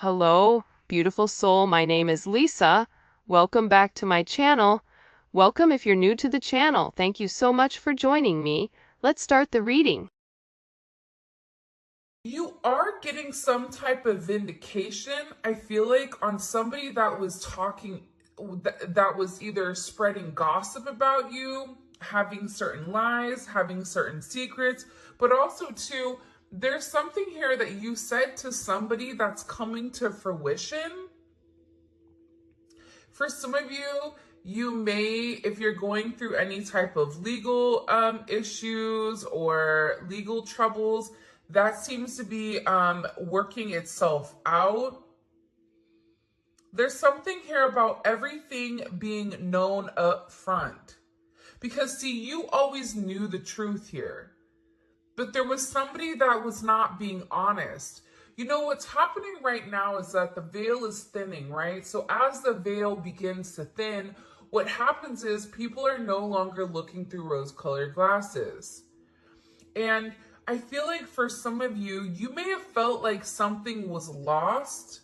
Hello, beautiful soul. My name is Lisa. Welcome back to my channel. Welcome if you're new to the channel. Thank you so much for joining me. Let's start the reading. You are getting some type of vindication, I feel like, on somebody that was that was either spreading gossip about you, having certain lies, having certain secrets, but also, too, there's something here that you said to somebody that's coming to fruition. For some of you, you may, if you're going through any type of legal issues or legal troubles, that seems to be working itself out. There's something here about everything being known up front. Because, see, you always knew the truth here. But there was somebody that was not being honest. You know, what's happening right now is that the veil is thinning, right? So as the veil begins to thin, what happens is people are no longer looking through rose-colored glasses. And I feel like for some of you, you may have felt like something was lost.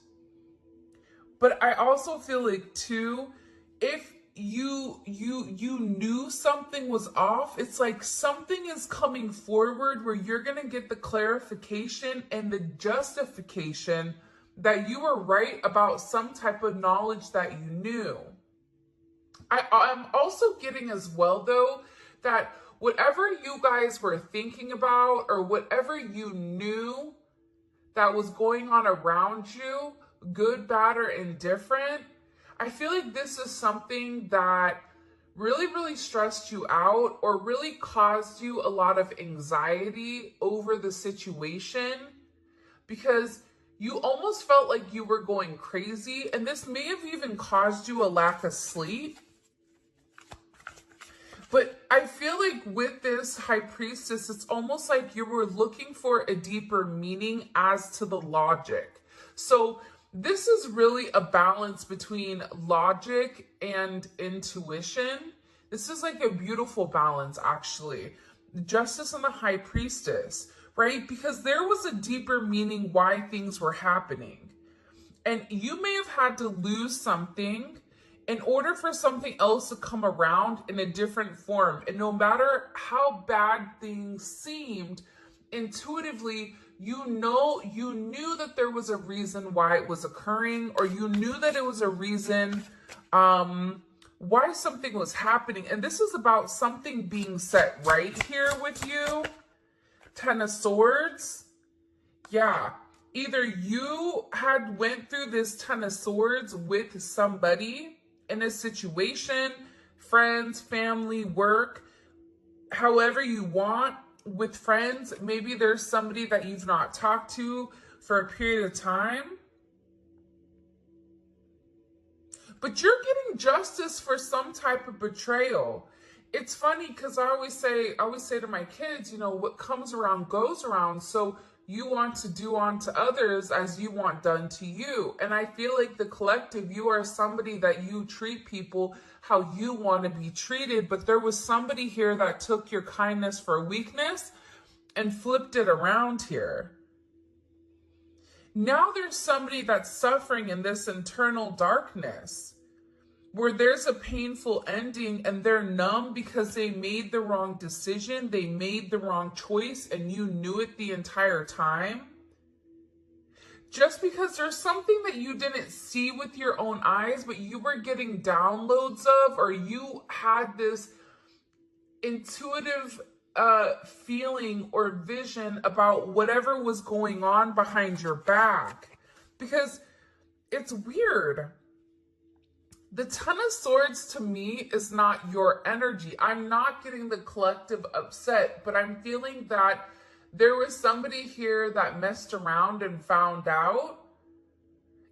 But I also feel like, too, if you knew something was off, it's like something is coming forward where you're going to get the clarification and the justification that you were right about some type of knowledge that you knew. I'm also getting as well, though, that whatever you guys were thinking about or whatever you knew that was going on around you, good, bad, or indifferent, I feel like this is something that really, really stressed you out or really caused you a lot of anxiety over the situation because you almost felt like you were going crazy, and this may have even caused you a lack of sleep. But I feel like with this High Priestess, it's almost like you were looking for a deeper meaning as to the logic. So this is really a balance between logic and intuition. This is like a beautiful balance, actually. Justice and the High Priestess, right? Because there was a deeper meaning why things were happening. And you may have had to lose something in order for something else to come around in a different form. And no matter how bad things seemed, intuitively, you knew that there was a reason why it was occurring, or you knew that it was a reason why something was happening. And this is about something being set right here with you. Ten of Swords. Yeah. Either you had went through this Ten of Swords with somebody in a situation, friends, family, work, however you want. With friends, maybe there's somebody that you've not talked to for a period of time. But you're getting justice for some type of betrayal. It's funny because I always say to my kids, you know, what comes around goes around. So you want to do unto others as you want done to you. And I feel like the collective, you are somebody that you treat people how you want to be treated. But there was somebody here that took your kindness for weakness and flipped it around here. Now there's somebody that's suffering in this internal darkness where there's a painful ending and they're numb because they made the wrong decision, they made the wrong choice, and you knew it the entire time. Just because there's something that you didn't see with your own eyes, but you were getting downloads of, or you had this intuitive feeling or vision about whatever was going on behind your back. Because it's weird. The Ten of Swords to me is not your energy. I'm not getting the collective upset, but I'm feeling that there was somebody here that messed around and found out.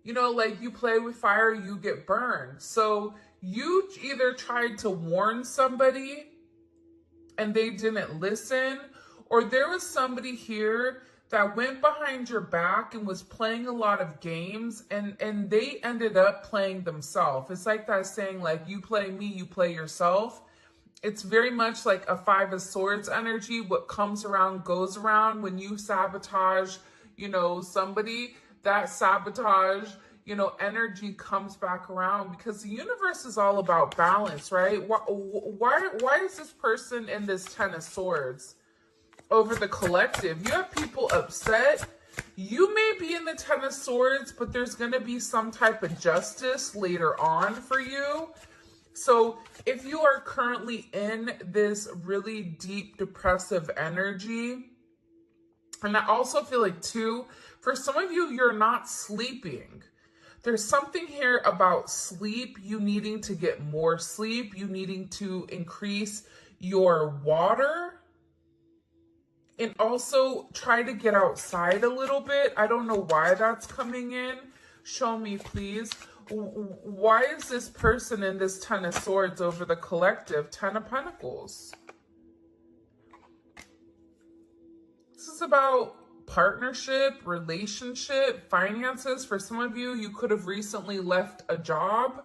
You know, like you play with fire, you get burned. So you either tried to warn somebody and they didn't listen, or there was somebody here that went behind your back and was playing a lot of games, and they ended up playing themselves. It's like that saying, like, you play me, you play yourself. It's very much like a Five of Swords energy. What comes around goes around. When you sabotage, you know, somebody, that sabotage, energy comes back around, because the universe is all about balance, right? Why is this person in this Ten of Swords over the collective? You have people upset. You may be in the Ten of Swords, but there's going to be some type of justice later on for you. So if you are currently in this really deep depressive energy, and I also feel like too, for some of you, you're not sleeping. There's something here about sleep, you needing to get more sleep, you needing to increase your water, and also try to get outside a little bit. I don't know why that's coming in. Show me, please. Why is this person in this Ten of Swords over the collective? Ten of Pentacles. This is about partnership, relationship, finances. For some of you, you could have recently left a job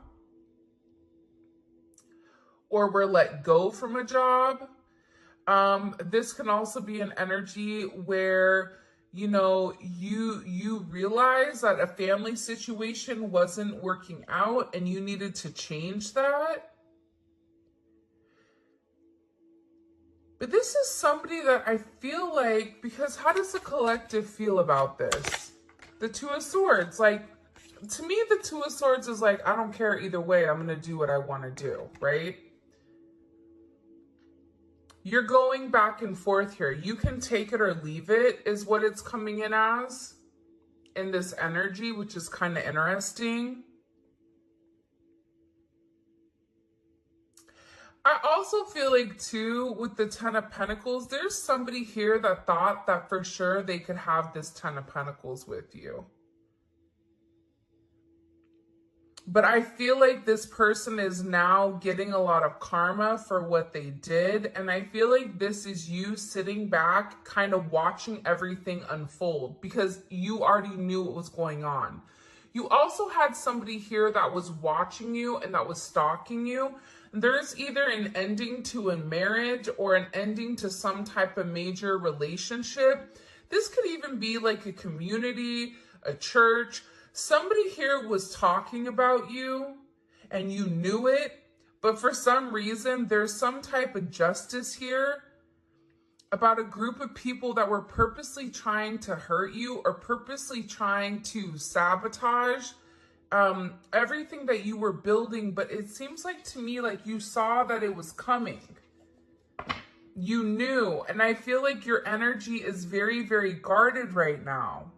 or were let go from a job. This can also be an energy where, you realize that a family situation wasn't working out and you needed to change that. But this is somebody that I feel like, because how does the collective feel about this? The Two of Swords, like, to me, the Two of Swords is like, I don't care either way. I'm going to do what I want to do, right? You're going back and forth here. You can take it or leave it is what it's coming in as in this energy, which is kind of interesting. I also feel like too, with the Ten of Pentacles, there's somebody here that thought that for sure they could have this Ten of Pentacles with you. But I feel like this person is now getting a lot of karma for what they did. And I feel like this is you sitting back, kind of watching everything unfold because you already knew what was going on. You also had somebody here that was watching you and that was stalking you. There's either an ending to a marriage or an ending to some type of major relationship. This could even be like a community, a church. Somebody here was talking about you and you knew it, but for some reason, there's some type of justice here about a group of people that were purposely trying to hurt you or purposely trying to sabotage everything that you were building. But it seems like to me, like you saw that it was coming. You knew, and I feel like your energy is very, very guarded right now,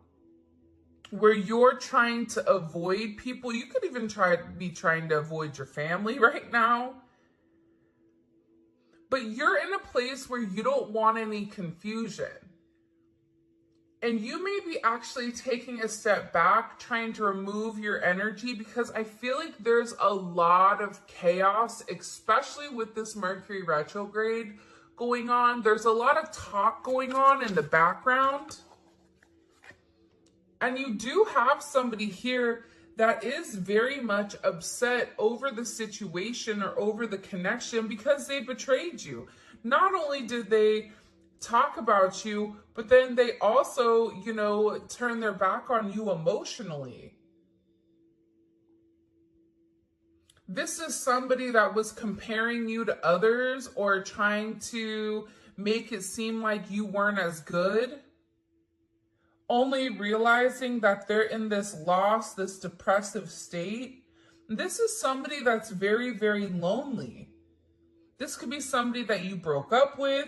where you're trying to avoid people. You could even be trying to avoid your family right now. But you're in a place where you don't want any confusion. And you may be actually taking a step back, trying to remove your energy, because I feel like there's a lot of chaos, especially with this Mercury retrograde going on. There's a lot of talk going on in the background. And you do have somebody here that is very much upset over the situation or over the connection because they betrayed you. Not only did they talk about you, but then they also, turn their back on you emotionally. This is somebody that was comparing you to others or trying to make it seem like you weren't as good, only realizing that they're in this loss, this depressive state. This is somebody that's very, very lonely. This could be somebody that you broke up with,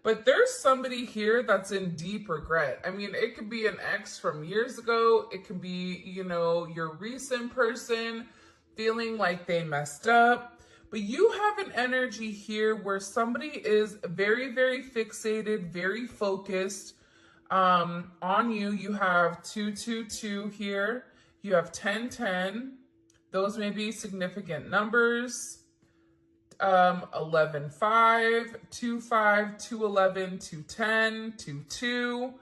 but there's somebody here that's in deep regret. I mean, it could be an ex from years ago. It could be, your recent person feeling like they messed up. But you have an energy here where somebody is very, very fixated, very focused on you. You have 222 here. You have 1010. Those may be significant numbers. 11, 5, 2, 5, 2, 11, 2, 10, 2, 2.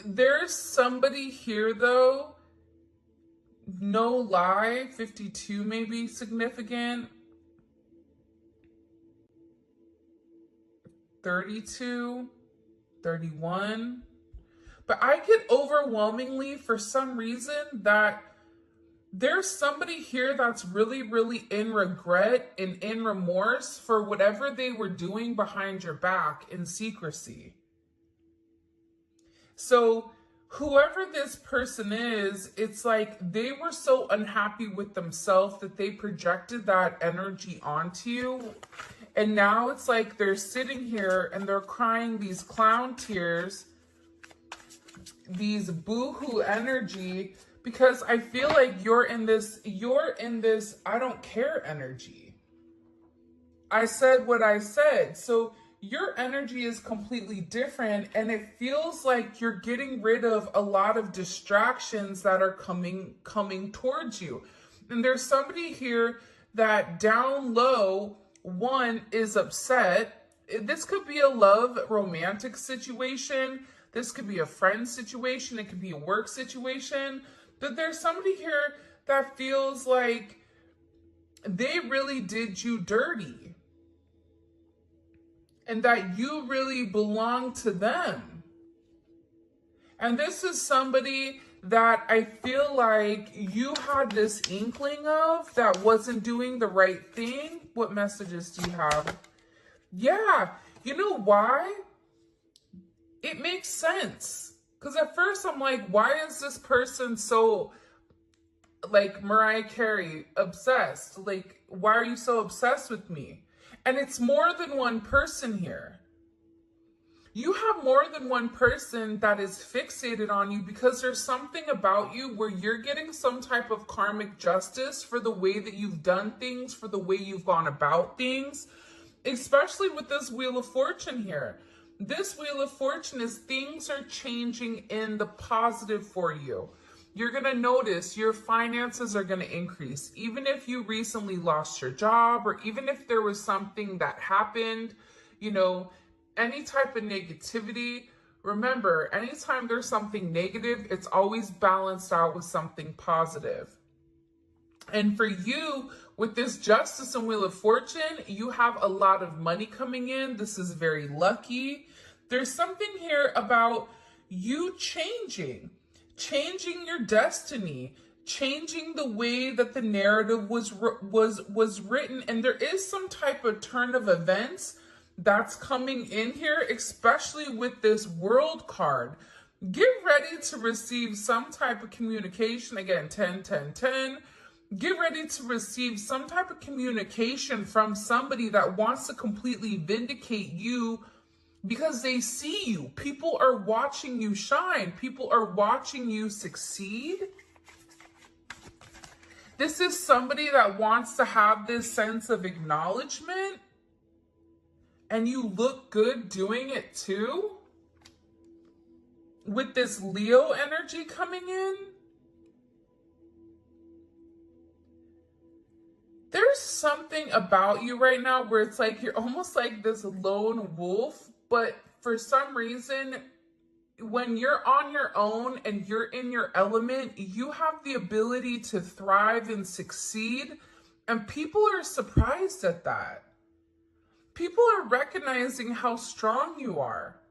There's somebody here though, no lie, 52 may be significant. 32, 31. But I get overwhelmingly, for some reason, that there's somebody here that's really, really in regret and in remorse for whatever they were doing behind your back in secrecy. So whoever this person is, it's like they were so unhappy with themselves that they projected that energy onto you. And now it's like they're sitting here and they're crying these clown tears, these boohoo energy, because I feel like you're in this I don't care energy. I said what I said. So your energy is completely different, and it feels like you're getting rid of a lot of distractions that are coming towards you. And there's somebody here that down low, one, is upset. This could be a love romantic situation. This could be a friend situation. It could be a work situation. But there's somebody here that feels like they really did you dirty and that you really belong to them. And this is somebody that I feel like you had this inkling of that wasn't doing the right thing. What messages do you have? Yeah, you know why? It makes sense. Because at first I'm like, why is this person so, like Mariah Carey, obsessed? Like, why are you so obsessed with me? And it's more than one person here. You have more than one person that is fixated on you because there's something about you where you're getting some type of karmic justice for the way that you've done things, for the way you've gone about things, especially with this Wheel of Fortune here. This Wheel of Fortune is things are changing in the positive for you. You're going to notice your finances are going to increase. Even if you recently lost your job, or even if there was something that happened, you know, any type of negativity. Remember, anytime there's something negative, it's always balanced out with something positive. And for you, with this Justice and Wheel of Fortune, you have a lot of money coming in. This is very lucky. There's something here about you changing your destiny, changing the way that the narrative was written. And there is some type of turn of events that's coming in here, especially with this World card. Get ready to receive some type of communication. Again, 10, 10, 10. Get ready to receive some type of communication from somebody that wants to completely vindicate you because they see you. People are watching you shine. People are watching you succeed. This is somebody that wants to have this sense of acknowledgement, and you look good doing it too. With this Leo energy coming in, there's something about you right now where it's like you're almost like this lone wolf, but for some reason, when you're on your own and you're in your element, you have the ability to thrive and succeed, and people are surprised at that. People are recognizing how strong you are.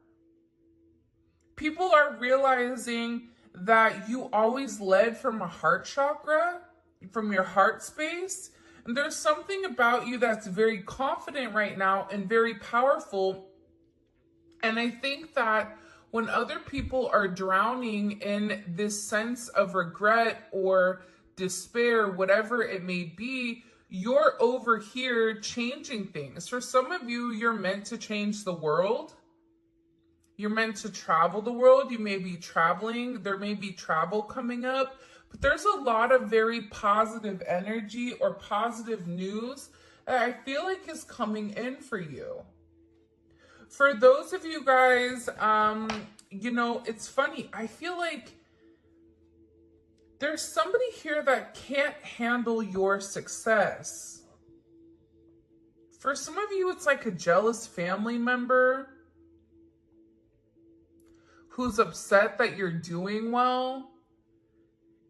People are realizing that you always led from a heart chakra, from your heart space. And there's something about you that's very confident right now and very powerful. And I think that when other people are drowning in this sense of regret or despair, whatever it may be, you're over here changing things. For some of you, you're meant to change the world. You're meant to travel the world. You may be traveling. There may be travel coming up. But there's a lot of very positive energy or positive news that I feel like is coming in for you. For those of you guys, you know, it's funny. I feel like there's somebody here that can't handle your success. For some of you, it's like a jealous family member who's upset that you're doing well.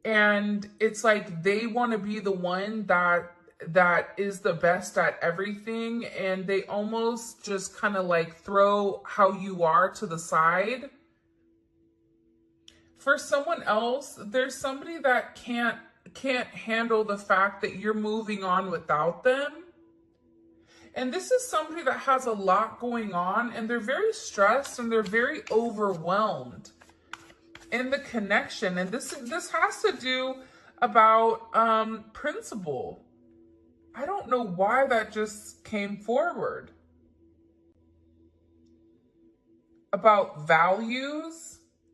And it's like they want to be the one that is the best at everything. And they almost just kind of like throw how you are to the side. For someone else, there's somebody that can't handle the fact that you're moving on without them. And this is somebody that has a lot going on, and they're very stressed and they're very overwhelmed in the connection. And this has to do about principle. I don't know why that just came forward. About values.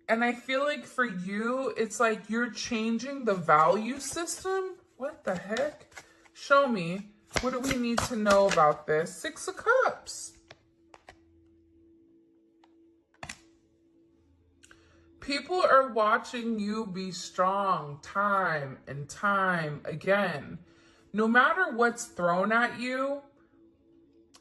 And I feel like for you, it's like you're changing the value system. What the heck? Show me. What do we need to know about this? Six of Cups. People are watching you be strong time and time again. No matter what's thrown at you,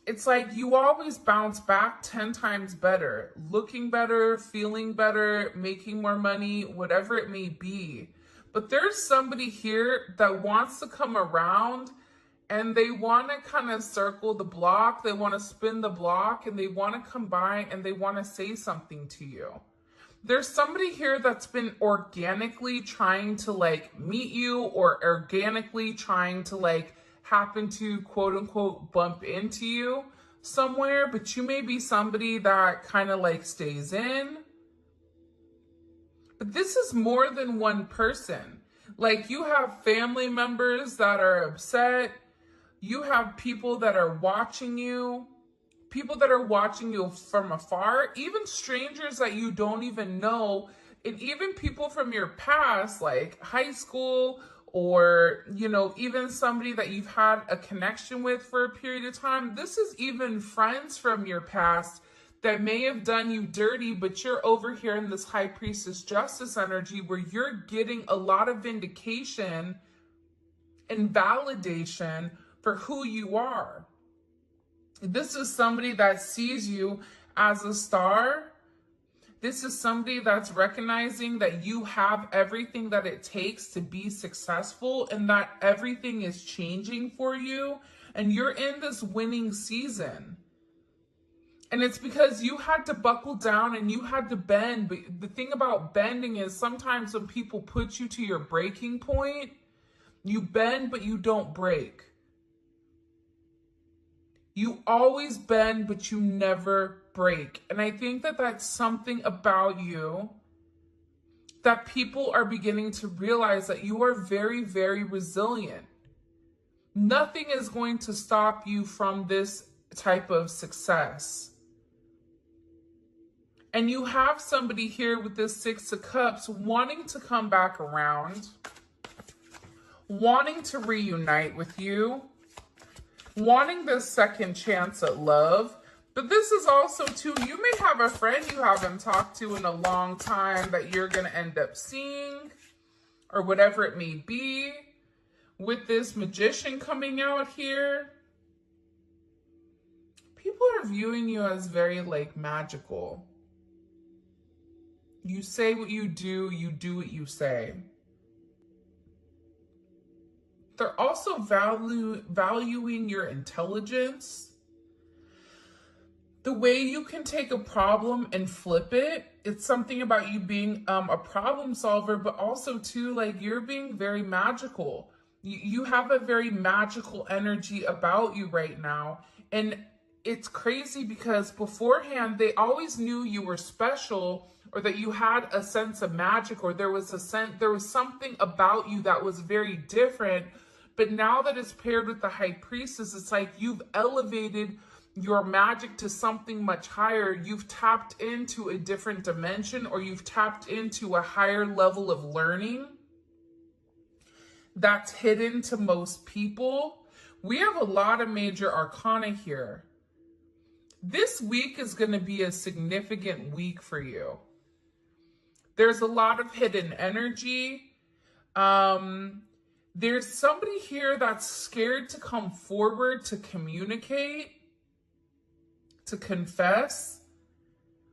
it's like you always bounce back 10 times better, looking better, feeling better, making more money, whatever it may be. But there's somebody here that wants to come around and they want to kind of circle the block. They want to spin the block and they want to come by and they want to say something to you. There's somebody here that's been organically trying to like meet you or organically trying to like happen to quote unquote bump into you somewhere, but you may be somebody that kind of like stays in. But this is more than one person. Like you have family members that are upset. You have people that are watching you. People that are watching you from afar, even strangers that you don't even know, and even people from your past, like high school, or, you know, even somebody that you've had a connection with for a period of time. This is even friends from your past that may have done you dirty, but you're over here in this High Priestess Justice energy where you're getting a lot of vindication and validation for who you are. This is somebody that sees you as a star. This is somebody that's recognizing that you have everything that it takes to be successful and that everything is changing for you. And you're in this winning season. And it's because you had to buckle down and you had to bend. But the thing about bending is sometimes when people put you to your breaking point, you bend, but you don't break. You always bend, but you never break. And I think that that's something about you that people are beginning to realize, that you are very, very resilient. Nothing is going to stop you from this type of success. And you have somebody here with this Six of Cups wanting to come back around, wanting to reunite with you, wanting this second chance at love. But this is also too, you may have a friend you haven't talked to in a long time that you're going to end up seeing, or whatever it may be, with this Magician coming out here. People are viewing you as very like magical. You say what you do what you say. They're also valuing your intelligence. The way you can take a problem and flip it. It's something about you being a problem solver, but also too, like you're being very magical. You have a very magical energy about you right now. And it's crazy because beforehand, they always knew you were special, or that you had a sense of magic, or there was something about you that was very different. But now that it's paired with the High Priestess, it's like you've elevated your magic to something much higher. You've tapped into a different dimension, or you've tapped into a higher level of learning that's hidden to most people. We have a lot of major arcana here. This week is going to be a significant week for you. There's a lot of hidden energy. There's somebody here that's scared to come forward to communicate, to confess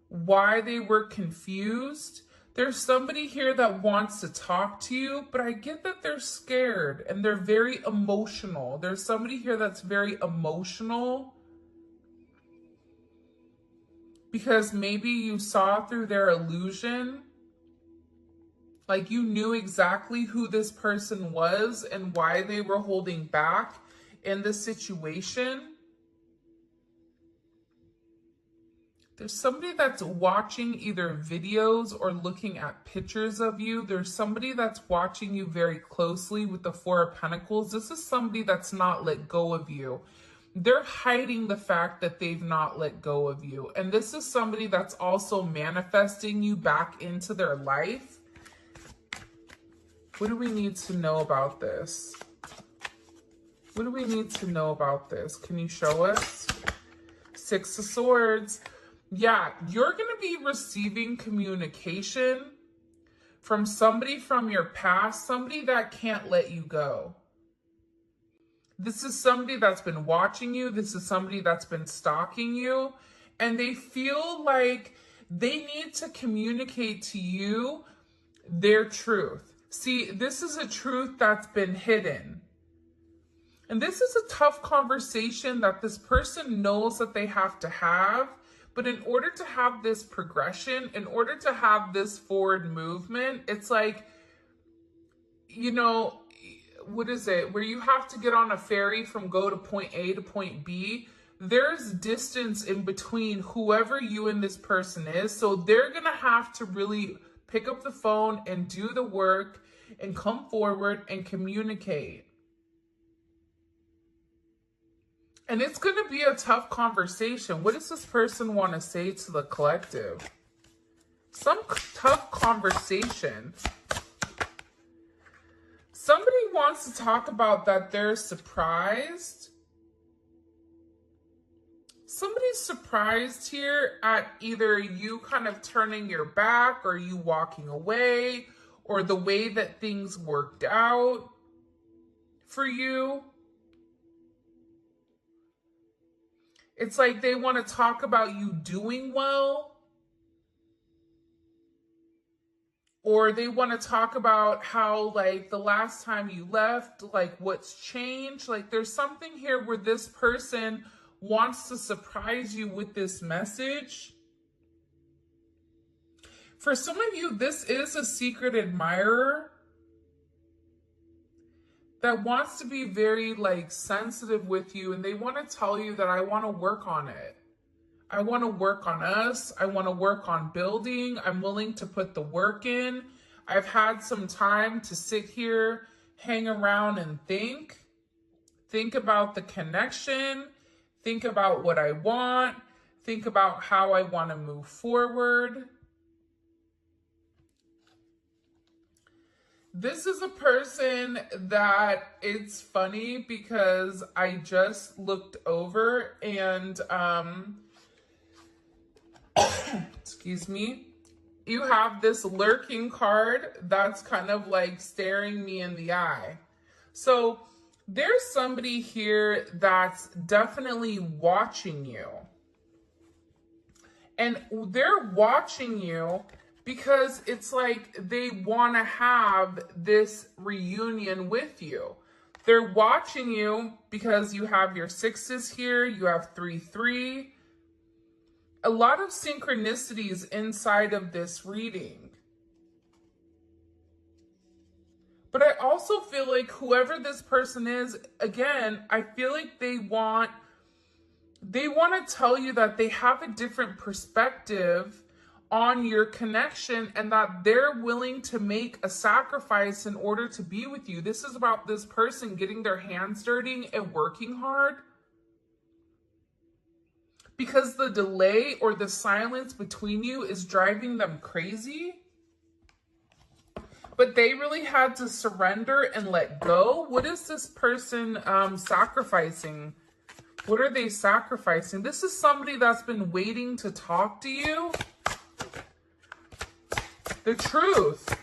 why they were confused. There's somebody here that wants to talk to you, but I get that they're scared and they're very emotional. There's somebody here that's very emotional because maybe you saw through their illusion. Like you knew exactly who this person was and why they were holding back in the situation. There's somebody that's watching either videos or looking at pictures of you. There's somebody that's watching you very closely with the Four of Pentacles. This is somebody that's not let go of you. They're hiding the fact that they've not let go of you. And this is somebody that's also manifesting you back into their life. What do we need to know about this? What do we need to know about this? Can you show us? Six of Swords. Yeah, you're going to be receiving communication from somebody from your past, somebody that can't let you go. This is somebody that's been watching you. This is somebody that's been stalking you. And they feel like they need to communicate to you their truth. See, this is a truth that's been hidden. And this is a tough conversation that this person knows that they have to have. But in order to have this progression, in order to have this forward movement, it's like, you know, what is it? Where you have to get on a ferry from go to point A to point B. There's distance in between whoever you and this person is. So they're going to have to really pick up the phone and do the work and come forward and communicate. And it's going to be a tough conversation. What does this person want to say to the collective? Some tough conversation. Somebody wants to talk about that they're surprised. Somebody's surprised here at either you kind of turning your back or you walking away or the way that things worked out for you. It's like they want to talk about you doing well. Or they want to talk about how, like, the last time you left, like, what's changed. Like, there's something here where this person wants to surprise you with this message. For some of you, this is a secret admirer that wants to be very, like, sensitive with you, and they want to tell you that I want to work on it. I want to work on us. I want to work on building. I'm willing to put the work in. I've had some time to sit here, hang around and think. Think about the connection. Think about what I want. Think about how I want to move forward. This is a person that it's funny because I just looked over and, excuse me, you have this lurking card that's kind of like staring me in the eye. So there's somebody here that's definitely watching you. And they're watching you because it's like they want to have this reunion with you. They're watching you because you have your sixes here, you have 3-3. A lot of synchronicities inside of this reading. But I also feel like whoever this person is, again, I feel like they want to tell you that they have a different perspective on your connection and that they're willing to make a sacrifice in order to be with you. This is about this person getting their hands dirty and working hard. Because the delay or the silence between you is driving them crazy. But they really had to surrender and let go. What is this person sacrificing? What are they sacrificing? This is somebody that's been waiting to talk to you. The truth.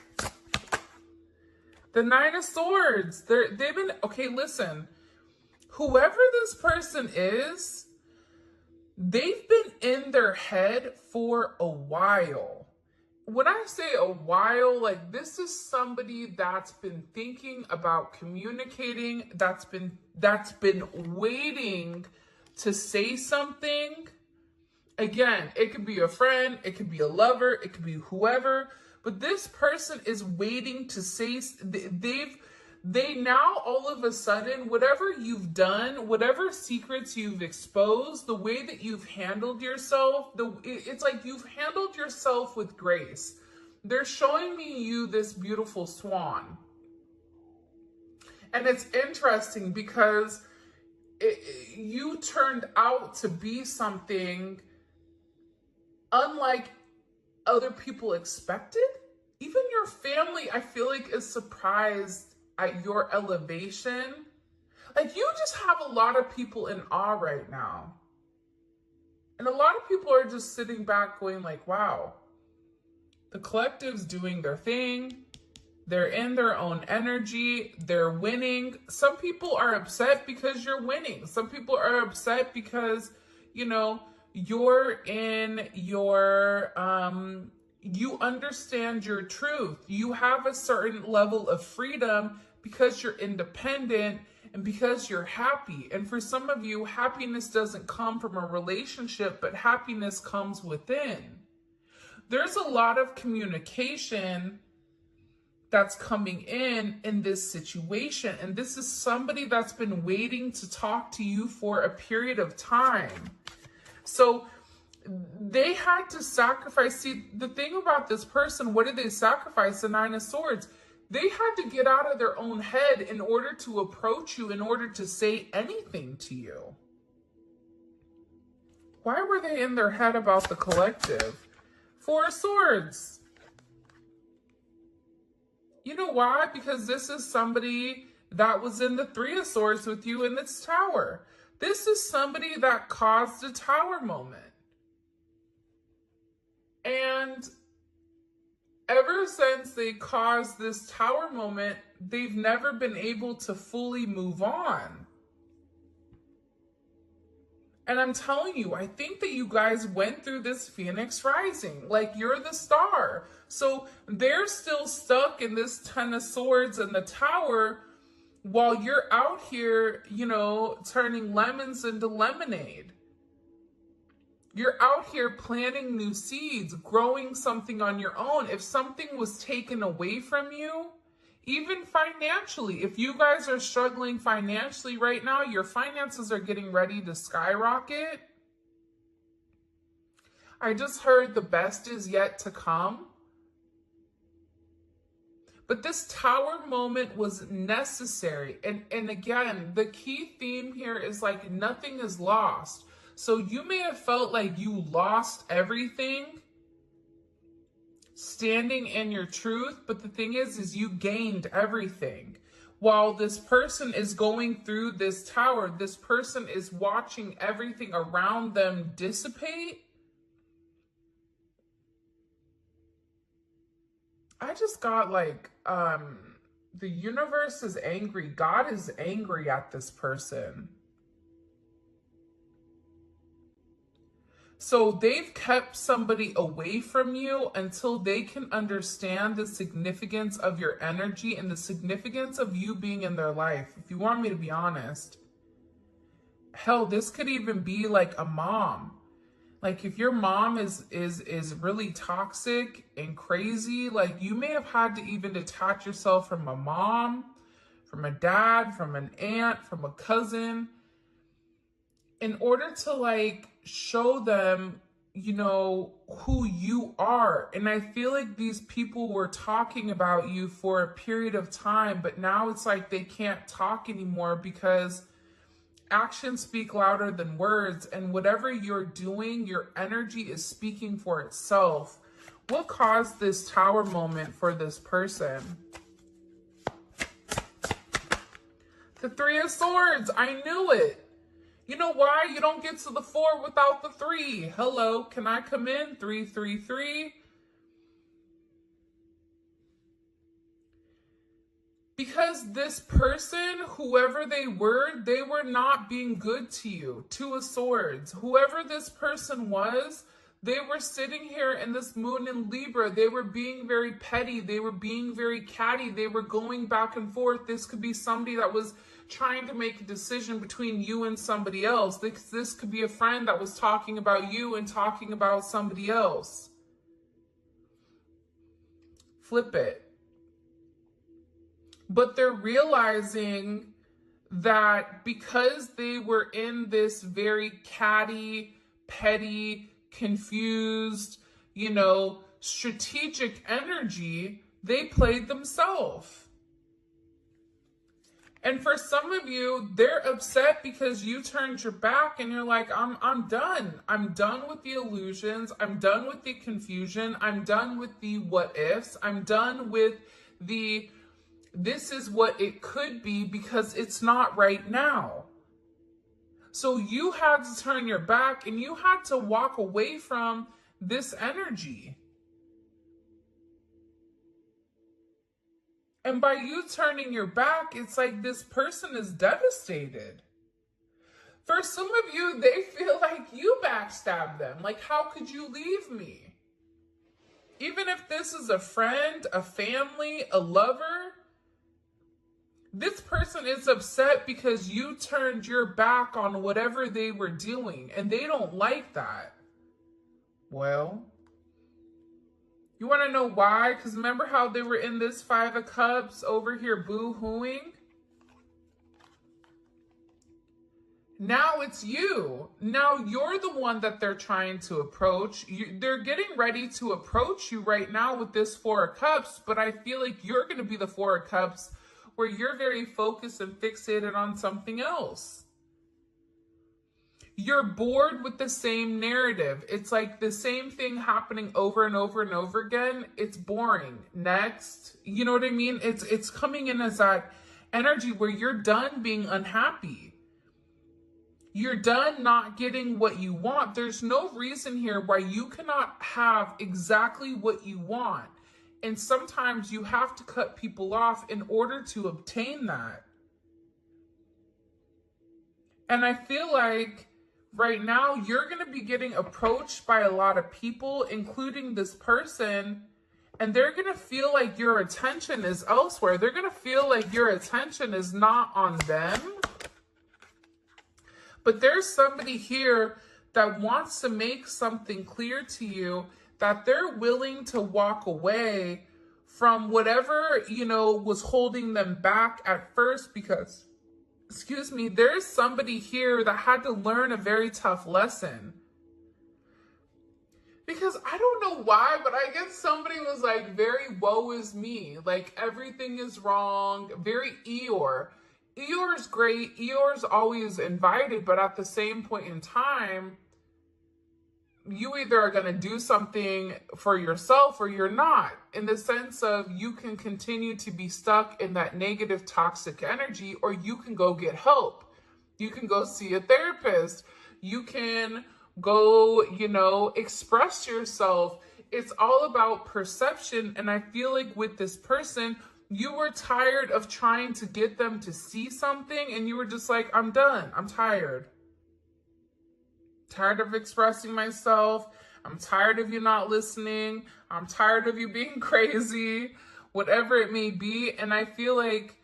The Nine of Swords. They've been, okay, listen. Whoever this person is, they've been in their head for a while. When I say a while, like this is somebody that's been thinking about communicating, that's been waiting to say something. Again, it could be a friend, it could be a lover, it could be whoever, But this person is waiting to say, they now all of a sudden, whatever you've done, whatever secrets you've exposed, the way that you've handled yourself, it's like you've handled yourself with grace. They're showing me you this beautiful swan. And it's interesting because you turned out to be something unlike other people expected. Even your family, I feel like, is surprised at your elevation. Like, you just have a lot of people in awe right now. And a lot of people are just sitting back going like, wow, the collective's doing their thing. They're in their own energy. They're winning. Some people are upset because you're winning. Some people are upset because, you know, you're in your, you understand your truth. You have a certain level of freedom because you're independent and because you're happy. And for some of you, happiness doesn't come from a relationship, but happiness comes within. There's a lot of communication that's coming in this situation. And this is somebody that's been waiting to talk to you for a period of time. So they had to sacrifice. See, the thing about this person, what did they sacrifice? The Nine of Swords. They had to get out of their own head in order to approach you, in order to say anything to you. Why were they in their head about the collective? Four of Swords. You know why? Because this is somebody that was in the Three of Swords with you in this tower. This is somebody that caused a tower moment. And ever since they caused this tower moment, they've never been able to fully move on. And I'm telling you, I think that you guys went through this Phoenix rising. Like, you're the star. So they're still stuck in this Ten of Swords and the tower while you're out here, you know, turning lemons into lemonade. You're out here planting new seeds, growing something on your own. If something was taken away from you, even financially, if you guys are struggling financially right now, your finances are getting ready to skyrocket. I just heard the best is yet to come. But this tower moment was necessary. And again, the key theme here is like nothing is lost. So you may have felt like you lost everything standing in your truth, but the thing is you gained everything. While this person is going through this tower, this person is watching everything around them dissipate. I just got like, the universe is angry. God is angry at this person. So they've kept somebody away from you until they can understand the significance of your energy and the significance of you being in their life. If you want me to be honest, hell, this could even be like a mom. Like if your mom is really toxic and crazy, like you may have had to even detach yourself from a mom, from a dad, from an aunt, from a cousin, in order to like show them, you know, who you are. And I feel like these people were talking about you for a period of time, but now it's like they can't talk anymore because actions speak louder than words. And whatever you're doing, your energy is speaking for itself. What caused this tower moment for this person? The Three of Swords. I knew it. You know why? You don't get to the 4 without the 3. Hello, can I come in? 333. Because this person, whoever they were not being good to you. 2 of Swords. Whoever this person was, they were sitting here in this moon in Libra. They were being very petty. They were being very catty. They were going back and forth. This could be somebody that was trying to make a decision between you and somebody else. This could be a friend that was talking about you and talking about somebody else. flip it. But they're realizing that because they were in this very catty, petty, confused, strategic energy, they played themselves. And for some of you, they're upset because you turned your back and you're like, I'm done. I'm done with the illusions. I'm done with the confusion. I'm done with the what ifs. I'm done with the this is what it could be because it's not right now. So you had to turn your back and you had to walk away from this energy. And by you turning your back, it's like this person is devastated. For some of you, they feel like you backstabbed them. Like, how could you leave me? Even if this is a friend, a family, a lover, this person is upset because you turned your back on whatever they were doing, and they don't like that. Well, you want to know why? Because remember how they were in this Five of Cups over here boo-hooing? Now it's you. Now you're the one that they're trying to approach. They're getting ready to approach you right now with this Four of Cups, but I feel like you're going to be the Four of Cups where you're very focused and fixated on something else. You're bored with the same narrative. It's like the same thing happening over and over and over again. It's boring. Next. You know what I mean? It's coming in as that energy where you're done being unhappy. You're done not getting what you want. There's no reason here why you cannot have exactly what you want. And sometimes you have to cut people off in order to obtain that. And I feel like right now you're going to be getting approached by a lot of people, including this person, and they're going to feel like your attention is elsewhere. They're going to feel like your attention is not on them. But there's somebody here that wants to make something clear to you, that they're willing to walk away from whatever, was holding them back at first because, there's somebody here that had to learn a very tough lesson. Because I don't know why, but I guess somebody was like very woe is me. Like everything is wrong, very Eeyore. Eeyore's great. Eeyore's always invited, but at the same point in time, you either are going to do something for yourself or you're not, in the sense of you can continue to be stuck in that negative, toxic energy, or you can go get help. You can go see a therapist. You can go, express yourself. It's all about perception. And I feel like with this person, you were tired of trying to get them to see something, and you were just like, I'm done. I'm tired. Tired of expressing myself. I'm tired of you not listening. I'm tired of you being crazy, whatever it may be. And I feel like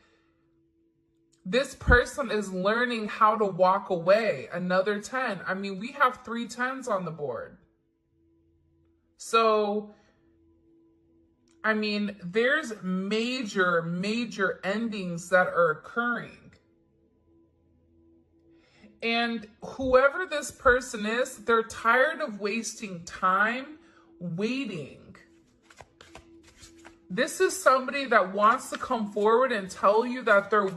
this person is learning how to walk away. Another 10. I mean, we have 3 10s on the board. So, I mean, there's major, major endings that are occurring. And whoever this person is, they're tired of wasting time waiting. This is somebody that wants to come forward and tell you that they're